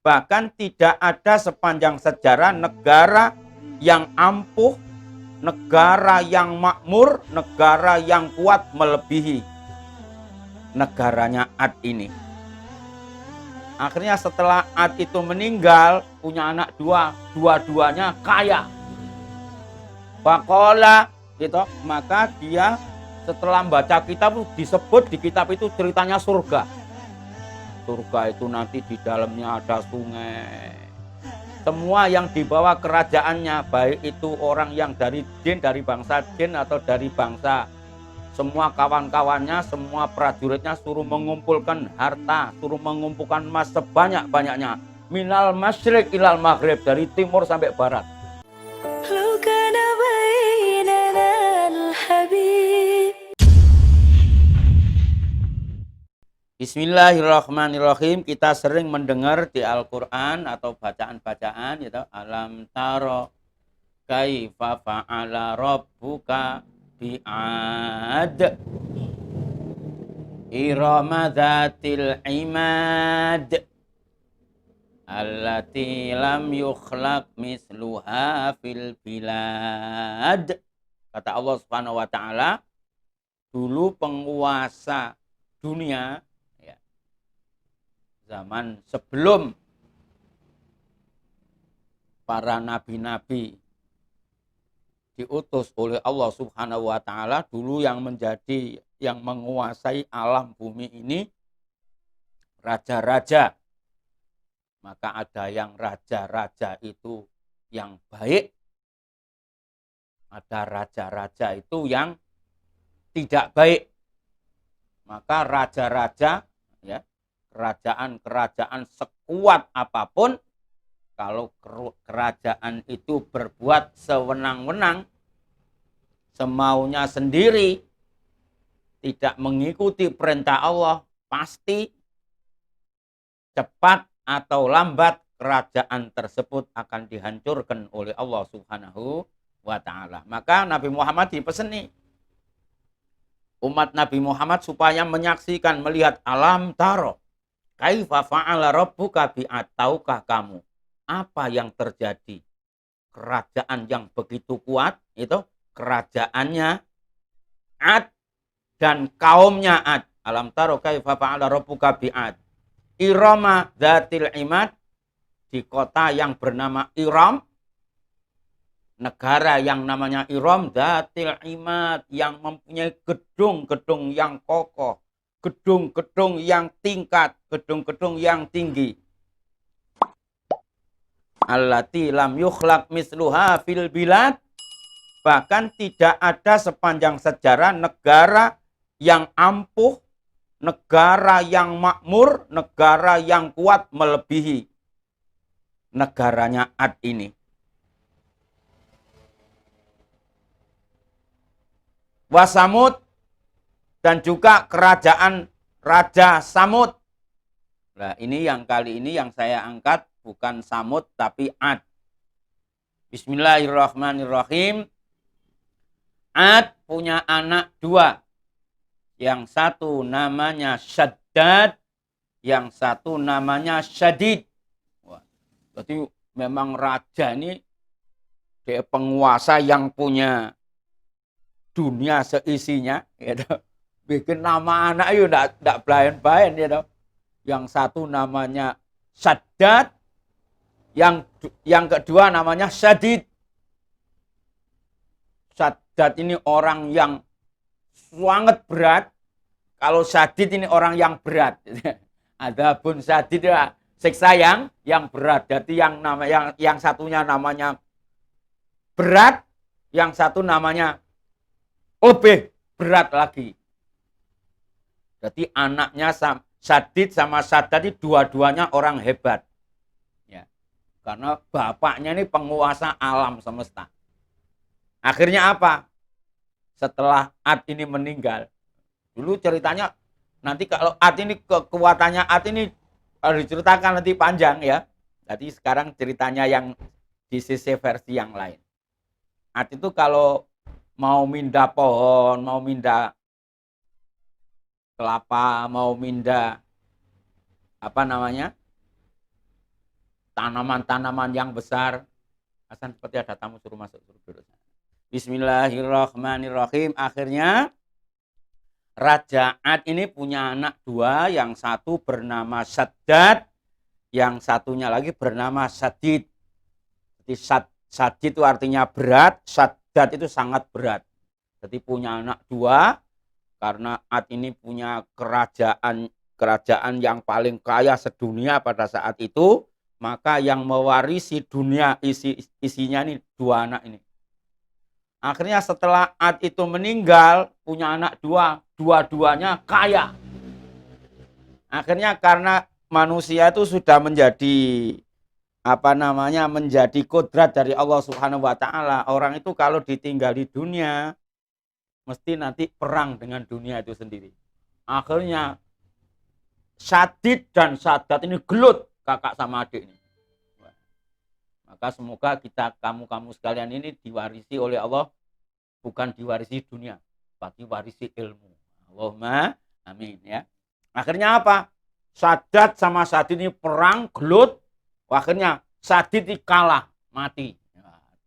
Bahkan tidak ada sepanjang sejarah negara yang ampuh, negara yang makmur, negara yang kuat melebihi negaranya Ad ini. Akhirnya setelah Ad itu meninggal, punya anak dua-duanya kaya. Faqala gitu, maka dia setelah membaca kitab disebut di kitab itu ceritanya surga. Surga itu nanti di dalamnya ada sungai. Semua yang dibawa kerajaannya, baik itu orang yang dari jin, dari bangsa jin atau dari bangsa, semua kawan-kawannya, semua prajuritnya suruh mengumpulkan harta, suruh mengumpulkan emas sebanyak-banyaknya. Minal masyriq ilal maghrib, dari timur sampai barat. Bismillahirrahmanirrahim. Kita sering mendengar di Al-Quran atau bacaan-bacaan gitu, alam taro kaifa fa'ala rabbuka bi'ad irama dzatil imad allati lam yukhlaq misluha fil bilad. Kata Allah Subhanahu wa taala, dulu penguasa dunia ya, zaman sebelum para nabi-nabi diutus oleh Allah Subhanahu wa taala, dulu yang menguasai alam bumi ini raja-raja. Maka ada yang raja-raja itu yang baik, ada raja-raja itu yang tidak baik. Maka raja-raja ya, kerajaan-kerajaan sekuat apapun, kalau kerajaan itu berbuat sewenang-wenang, semaunya sendiri, tidak mengikuti perintah Allah, pasti cepat atau lambat kerajaan tersebut akan dihancurkan oleh Allah Subhanahu wa taala. Maka Nabi Muhammad dipeseni umat Nabi Muhammad supaya menyaksikan, melihat alam taro kaifa fa'ala rabbuka bi'ad. Tahukah kamu apa yang terjadi? Kerajaan yang begitu kuat itu kerajaannya Ad dan kaumnya Ad. Alam taro kaifa fa'ala rabbuka bi'ad irama dzatil imad, di kota yang bernama Iram, negara yang namanya Iram dzatil imad, yang mempunyai gedung-gedung yang kokoh, gedung-gedung yang tingkat, gedung-gedung yang tinggi. Allati lam yukhlaq misluha fil bilad, bahkan tidak ada sepanjang sejarah negara yang ampuh, negara yang makmur, negara yang kuat melebihi negaranya Ad ini. Wasamud, dan juga kerajaan Raja Samud. Nah, ini yang kali ini yang saya angkat bukan Samud tapi Ad. Bismillahirrahmanirrahim. Ad punya anak dua. Yang satu namanya Syaddad, yang satu namanya Syadid. Wah, berarti memang raja ini dia penguasa yang punya dunia seisinya, gitu. Bikin nama anak itu tidak belayan-belayan, gitu. Yang satu namanya Syaddad, yang kedua namanya Syadid. Syaddad ini orang yang sangat berat. Kalau Syadid ini orang yang berat. Adapun Syadid ya siksa yang berat. Jadi yang satunya namanya berat, yang satu namanya lebih berat lagi. Jadi anaknya Syadid sama Syaddad itu dua-duanya orang hebat. Ya. Karena bapaknya ini penguasa alam semesta. Akhirnya apa? Setelah Ad ini meninggal, dulu ceritanya nanti kalau Ad ini kekuatannya Ad ini diceritakan nanti panjang ya. Jadi sekarang ceritanya yang di sisi versi yang lain. Ad itu kalau mau mindah pohon, mau mindah kelapa, mau mindah apa namanya? tanaman-tanaman yang besar. Hasan seperti ada tamu suruh masuk, suruh duduk. Bismillahirrahmanirrahim. Akhirnya Raja Ad ini punya anak dua, yang satu bernama Saddad, yang satunya lagi bernama Sadid. Jadi Sadid itu artinya berat, Saddad itu sangat berat. Jadi punya anak dua, karena Ad ini punya kerajaan yang paling kaya sedunia pada saat itu, maka yang mewarisi dunia isinya ini dua anak ini. Akhirnya setelah Ad itu meninggal, punya anak dua, dua-duanya kaya. Akhirnya karena manusia itu sudah menjadi menjadi kodrat dari Allah Subhanahu wa taala. Orang itu kalau ditinggal di dunia mesti nanti perang dengan dunia itu sendiri. Akhirnya Sadid dan Sadat ini gelut kakak sama adik ini. Maka semoga kamu sekalian ini diwarisi oleh Allah, bukan diwarisi dunia, tapi warisi ilmu. Allahumma amin ya. Akhirnya apa? Sadat sama Sadid ini perang gelut. Akhirnya Sadid kalah, mati.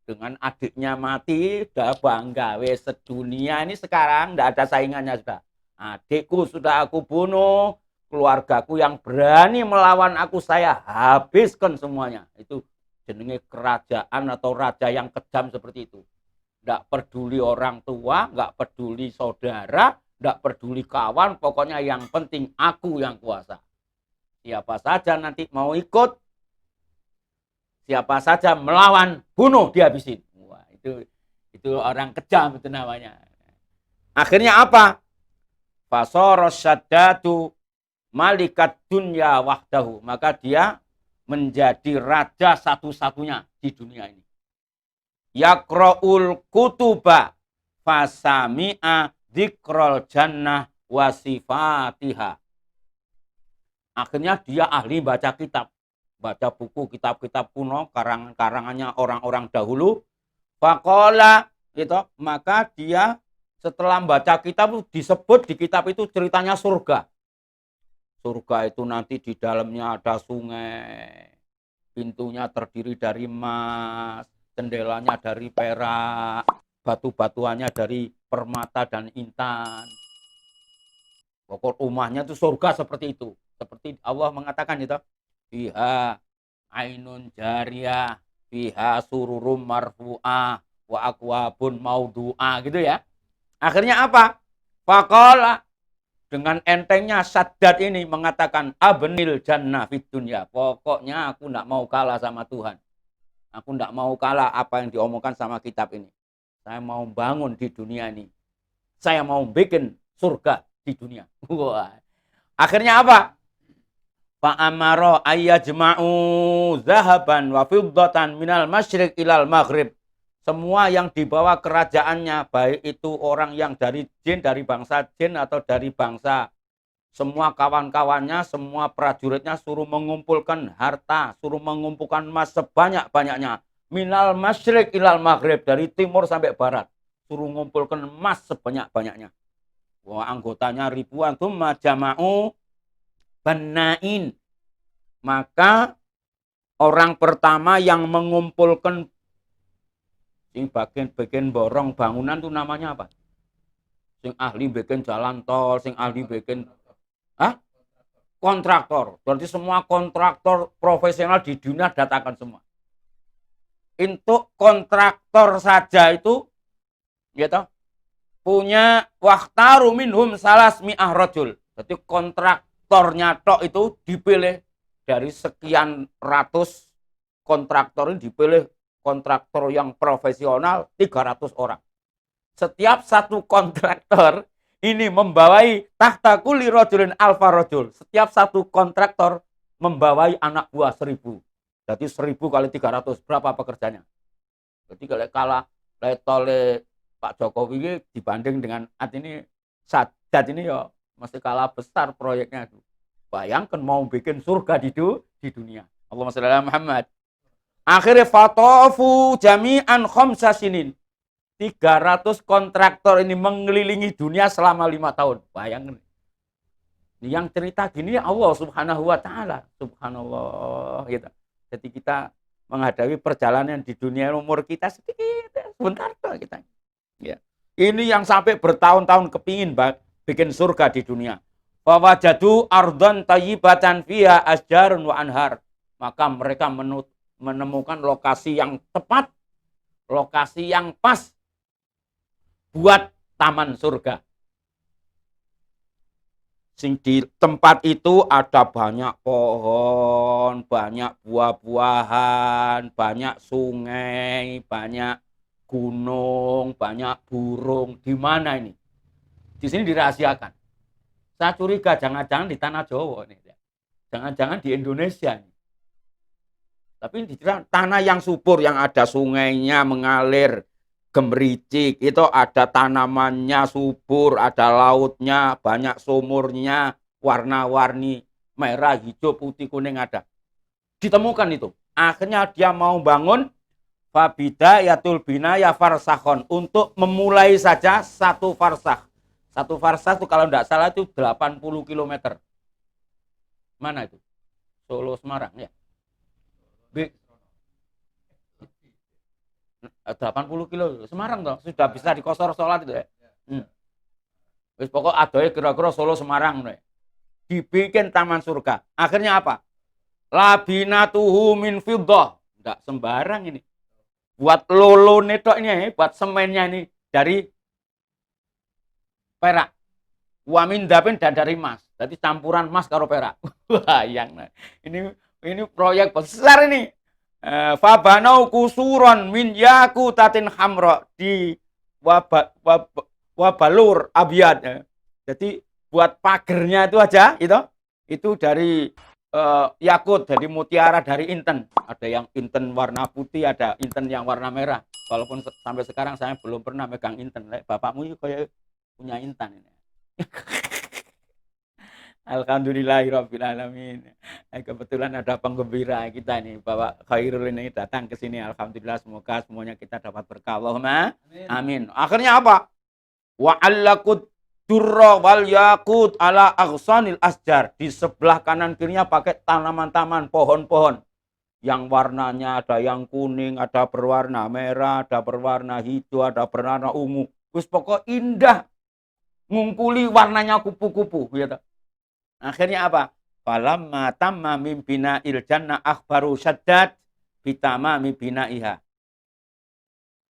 Dengan adiknya mati, udah bangga. Sedunia ini sekarang tidak ada saingannya sudah. Adikku sudah aku bunuh, keluargaku yang berani melawan aku saya habiskan semuanya. Itu jenenge kerajaan atau raja yang kejam seperti itu. Tidak peduli orang tua, nggak peduli saudara, tidak peduli kawan, pokoknya yang penting aku yang kuasa. Siapa saja nanti mau ikut, siapa saja melawan, bunuh, dihabisin. Wah, itu orang kejam itu namanya. Akhirnya apa? Fasoros Saddatu malikat dunya wahdahu. Maka dia menjadi raja satu-satunya di dunia ini. Yaqra'ul kutuba fasami'a dzikrul jannah wasifatiha. Akhirnya dia ahli baca kitab. Baca buku kitab-kitab kuno, karangannya orang-orang dahulu. Faqala gitu, maka dia setelah baca kitab disebut di kitab itu ceritanya surga. Surga itu nanti di dalamnya ada sungai, pintunya terdiri dari emas, jendelanya dari perak, batu-batuannya dari permata dan intan. Pokok rumahnya itu surga seperti itu. Seperti Allah mengatakan itu, fiha ainun jariyah, fiha sururum marfu'ah, wa akwabun maudu'ah, gitu ya. Akhirnya apa? Faqala, dengan entengnya Saddad ini mengatakan abnil jannah fid dunya. Pokoknya aku tidak mau kalah sama Tuhan. Aku tidak mau kalah apa yang diomongkan sama kitab ini. Saya mau bangun di dunia ini. Saya mau bikin surga di dunia. Wah. Akhirnya apa? Fa'amara ayyajma'u zahaban wa fiddatan minal masyriq ilal maghrib. Semua yang dibawa kerajaannya, baik itu orang yang dari jin, dari bangsa jin atau dari bangsa, semua kawan-kawannya, semua prajuritnya suruh mengumpulkan harta, suruh mengumpulkan emas sebanyak-banyaknya. Minal masyriq ilal maghrib, dari timur sampai barat. Suruh mengumpulkan emas sebanyak-banyaknya. Wah, anggotanya ribuan, tsumma jama'u banain. Maka orang pertama yang mengumpulkan sing bagian borong bangunan itu namanya apa? Sing ahli bikin jalan tol, sing ahli bikin kontraktor. Berarti semua kontraktor profesional di dunia datangkan semua. Untuk kontraktor saja itu gitu, punya wahtaru minhum salasmi'ah rajul. Jadi kontraktornya tok itu dipilih dari sekian ratus kontraktor ini, dipilih kontraktor yang profesional 300 orang. Setiap satu kontraktor ini membawai tahta kulli rajulin alfa rajul. Setiap satu kontraktor membawai anak buah 1000. Jadi 1000 kali 300 berapa pekerjanya? Jadi kalau kalah oleh Pak Jokowi dibanding dengan ini Sadat ini ya masih kalah besar proyeknya itu. Bayangkan mau bikin surga di dunia. Allahumma shalli ala Muhammad. Akhirnya fatofu jami'an khamsa sinin. 300 kontraktor ini mengelilingi dunia selama 5 tahun. Bayangkan. Yang cerita gini Allah Subhanahu wa taala. Subhanallah gitu. Jadi kita menghadapi perjalanan di dunia, umur kita sedikit, sebentar kita. Ya. Ini yang sampai bertahun-tahun kepingin bikin surga di dunia. Wawajadu ardhan thayyibatan fiha asjarun wa anhar. Maka mereka menemukan lokasi yang tepat, lokasi yang pas buat taman surga. Sing di tempat itu ada banyak pohon, banyak buah-buahan, banyak sungai, banyak gunung, banyak burung. Di mana ini? Di sini dirahasiakan. Saya curiga jangan-jangan di tanah Jawa ini. Jangan-jangan di Indonesia ini. Tapi di tanah yang subur, yang ada sungainya mengalir, gemericik, itu ada tanamannya subur, ada lautnya, banyak sumurnya, warna-warni, merah, hijau, putih, kuning ada. Ditemukan itu. Akhirnya dia mau bangun fabidayatul binaya farsakhon, untuk memulai saja satu farsakh. Satu farsakh itu kalau tidak salah itu 80 km. Mana itu? Solo Semarang ya. 80 kilo Semarang toh, sudah bisa dikosor sholat itu ya. Wis pokok adoe kira-kira Solo Semarang nih. Dibikin taman surga. Akhirnya apa? Labinatuhu min fiddah. Enggak sembarang ini. Buat lolo netok ini, buat semennya ini dari perak. Wamin dapin dan dari emas. Jadi campuran emas karo perak. Wah, yang ini proyek besar ini. Fabanau kusuron min yakutatin hamra di wabalur abiyad. Jadi buat pagernya itu aja itu dari yakut, dari mutiara, dari inten. Ada yang inten warna putih, ada inten yang warna merah. Walaupun sampai sekarang saya belum pernah megang inten. Bapakmu kayak punya intan ini. Alhamdulillahirrahmanirrahim. Kebetulan ada penggembira kita nih, Bapak Khairul ini datang ke sini. Alhamdulillah, semoga semuanya kita dapat berkah. Allahumma amin. Akhirnya apa? Wa allaqut durra wal yaqut ala aghsanil asjar. Di sebelah kanan kirinya pakai tanaman-tanaman, pohon-pohon. Yang warnanya ada yang kuning, ada berwarna merah, ada berwarna hijau, ada berwarna ungu. Terus pokok indah. Ngumpuli warnanya kupu-kupu gitu. Akhirnya apa? Falamma tamma min bina'il jannah akhbaru Saddad bitama min bina'iha.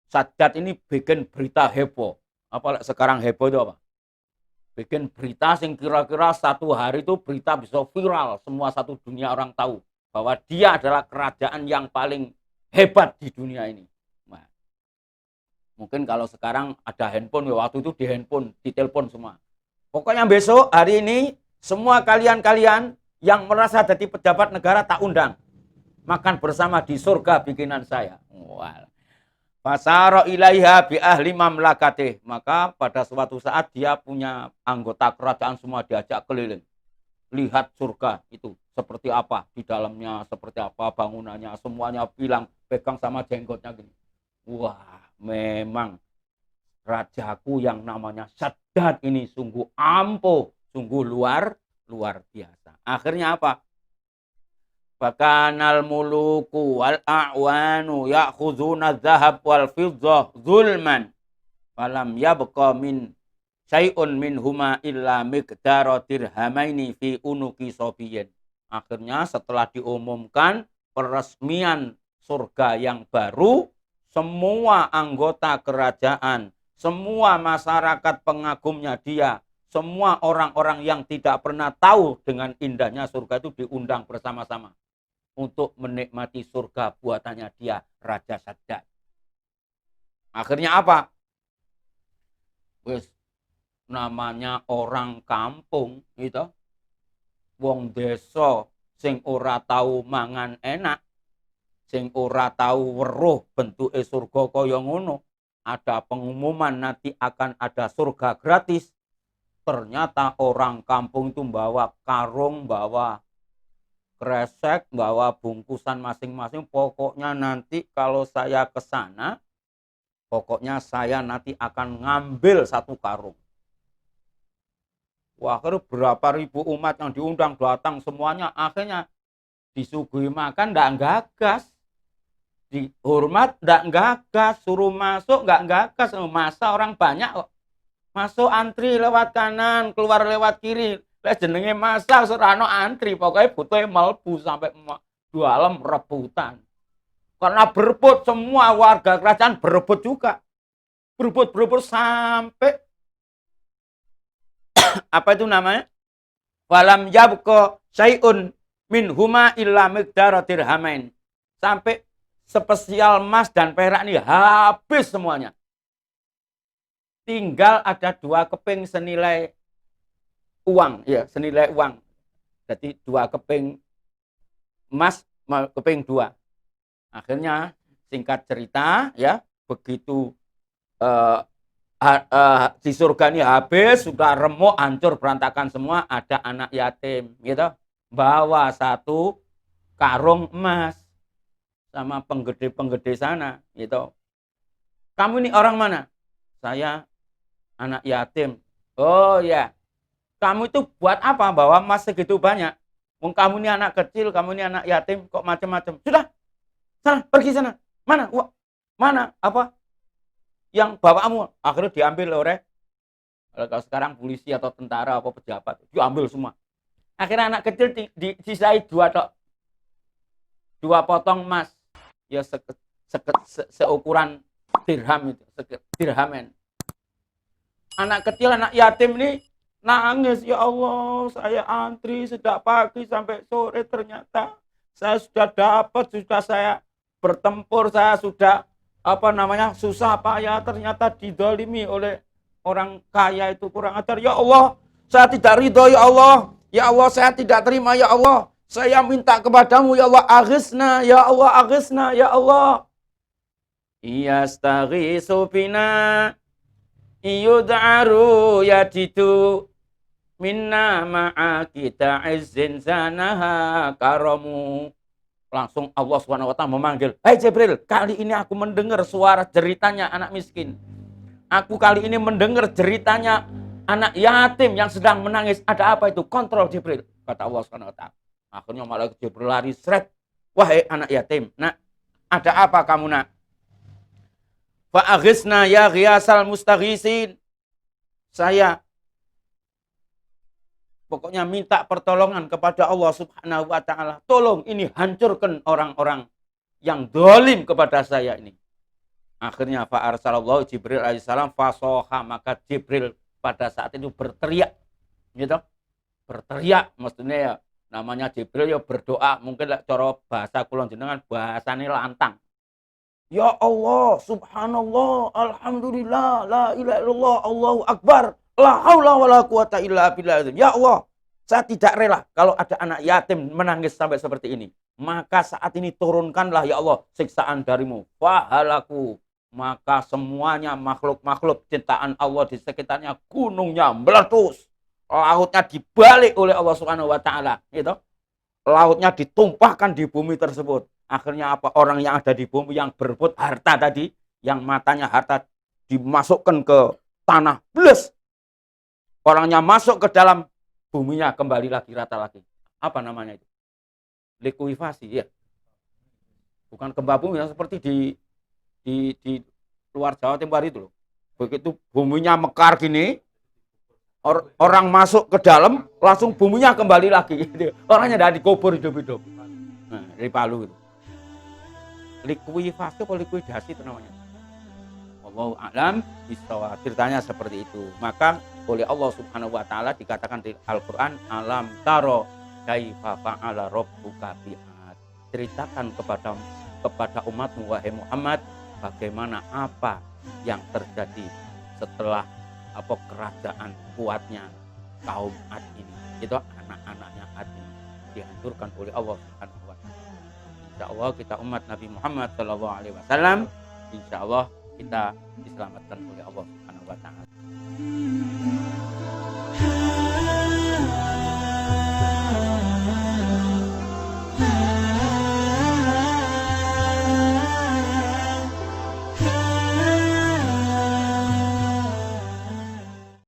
Saddad ini bikin berita heboh. Apalagi sekarang heboh itu apa? Bikin berita sing kira-kira satu hari itu berita bisa viral. Semua satu dunia orang tahu bahwa dia adalah kerajaan yang paling hebat di dunia ini. Nah, mungkin kalau sekarang ada handphone, waktu itu di handphone, di telepon semua. Pokoknya besok, hari ini, semua kalian-kalian yang merasa jadi pejabat negara tak undang. Makan bersama di surga bikinan saya. Fasara ilaiha bi ahli mamlakatih. Maka pada suatu saat dia punya anggota kerajaan semua diajak keliling. Lihat surga itu seperti apa di dalamnya, seperti apa bangunannya, semuanya bilang, pegang sama jenggotnya gini. Wah, memang rajaku yang namanya Saddad ini sungguh ampuh. Sungguh luar biasa. Akhirnya apa? Bakanal muluku wal a'wanu ya'khuzuna dzahab wal fiddah zulman. Falam yabqa min syai'un minhuma illa miqdara dirhamaini fi unuki sobiyin. Akhirnya setelah diumumkan peresmian surga yang baru, semua anggota kerajaan, semua masyarakat pengagumnya dia, semua orang-orang yang tidak pernah tahu dengan indahnya surga itu diundang bersama-sama untuk menikmati surga buatannya dia, Raja Saddad. Akhirnya apa? Wes, namanya orang kampung itu, wong desa sing ora tahu mangan enak, sing ora tahu weruh bentuke surga kaya ngono. Ada pengumuman nanti akan ada surga gratis. Ternyata orang kampung itu bawa karung, bawa kresek, bawa bungkusan masing-masing. Pokoknya nanti kalau saya ke sana, pokoknya saya nanti akan ngambil satu karung. Wah, berapa ribu umat yang diundang datang semuanya. Akhirnya disuguhi makan ndak gagas, dihormat ndak gagas, suruh masuk nggak gagas. Masa orang banyak kok masuk antri lewat kanan, keluar lewat kiri. Lah jenenge masa serano antri, pokoknya butuh melbu sampai dalam rebutan. Karena berebut, semua warga kerajaan berebut juga. Berebut sampai apa itu namanya? Walam yabqa syai'un min huma illa miqdara dirhamain. Sampai spesial emas dan perak ini habis semuanya. Tinggal ada 2 keping senilai uang, ya, senilai uang. Jadi 2 keping emas, keping 2. Akhirnya singkat cerita, ya, begitu di surga ini habis, sudah remuk, hancur, berantakan semua, ada anak yatim, gitu, bawa 1 karung emas sama penggede-penggede sana, gitu. Kamu ini orang mana? Saya anak yatim. Oh ya, kamu itu buat apa bawa emas segitu banyak? Kamu ini anak kecil, kamu ini anak yatim, kok macam-macam. Sudah, sana, pergi sana. Mana? Mana? Apa? Yang bawamu akhirnya diambil oleh, kalau sekarang polisi atau tentara apa pejabat, diambil semua. Akhirnya anak kecil disisai 2 potong emas, ya seukuran dirham itu, dirhamen. Anak kecil, anak yatim ini nangis, ya Allah, saya antri sejak pagi sampai sore, ternyata saya sudah dapat, sudah saya bertempur, saya sudah susah payah, ternyata didolimi oleh orang kaya itu, kurang ajar. Ya Allah, saya tidak ridho, ya Allah. Ya Allah, saya tidak terima, ya Allah. Saya minta kepadamu, ya Allah, aghithna, ya Allah, aghithna, ya Allah. Iyastaghisu bina iyud'aru yadidu minna ma'a kita izzin zanaha karamu. Langsung Allah SWT memanggil, "Hai Jibril, kali ini aku mendengar suara jeritanya anak miskin. Aku kali ini mendengar jeritanya anak yatim yang sedang menangis. Ada apa itu? Kontrol Jibril," kata Allah SWT. Akhirnya malaikat Jibril lari seret. "Wahai anak yatim, nak, ada apa kamu, nak?" "Fa'aghisna ya ghiyasal mustaghisin." Saya pokoknya minta pertolongan kepada Allah Subhanahu wa ta'ala. Tolong ini hancurkan orang-orang yang zalim kepada saya ini. Akhirnya fa'arsalallahu Jibril alaihissalam fasoha, maka Jibril pada saat itu berteriak. Gitu. Berteriak, maksudnya ya namanya Jibril ya berdoa, mungkin cara bahasa kula jenengan bahasane lantang. Ya Allah, subhanallah, alhamdulillah, la ilaha illallah, Allahu akbar. La haula wala quwata illa billah. Ya Allah, saya tidak rela kalau ada anak yatim menangis sampai seperti ini. Maka saat ini turunkanlah ya Allah siksaan darimu. Fahalaku. Maka semuanya makhluk-makhluk ciptaan Allah di sekitarnya, gunungnya meletus. Lautnya dibalik oleh Allah Subhanahu wa taala, gitu. Lautnya ditumpahkan di bumi tersebut. Akhirnya apa? Orang yang ada di bumi yang berebut harta tadi, yang matanya harta dimasukkan ke tanah, blus. Orangnya masuk ke dalam, buminya kembali lagi rata lagi. Apa namanya itu? Likuifasi, ya. Bukan gempa bumi yang seperti di luar Jawa Timur itu loh. Begitu buminya mekar gini, orang masuk ke dalam, langsung buminya kembali lagi. Orangnya tidak dikubur hidup-hidup. Nah, dari Palu itu. Likuifasi atau likuidasi itu namanya. Wallahu a'lam bishawab. Ceritanya seperti itu. Maka oleh Allah Subhanahu wa taala dikatakan di Al-Qur'an, alam taro kaifa fa'ala rabbuka bi'ad. Ceritakan kepada umatmu wahai Muhammad, bagaimana apa yang terjadi setelah kerajaan kuatnya kaum Ad ini. Itu anak-anaknya Ad ini dihancurkan oleh Allah Subhanahu wa taala. Insyaallah kita umat Nabi Muhammad sallallahu alaihi wasallam, insyaallah kita diselamatkan oleh Allah Subhanahu wa taala.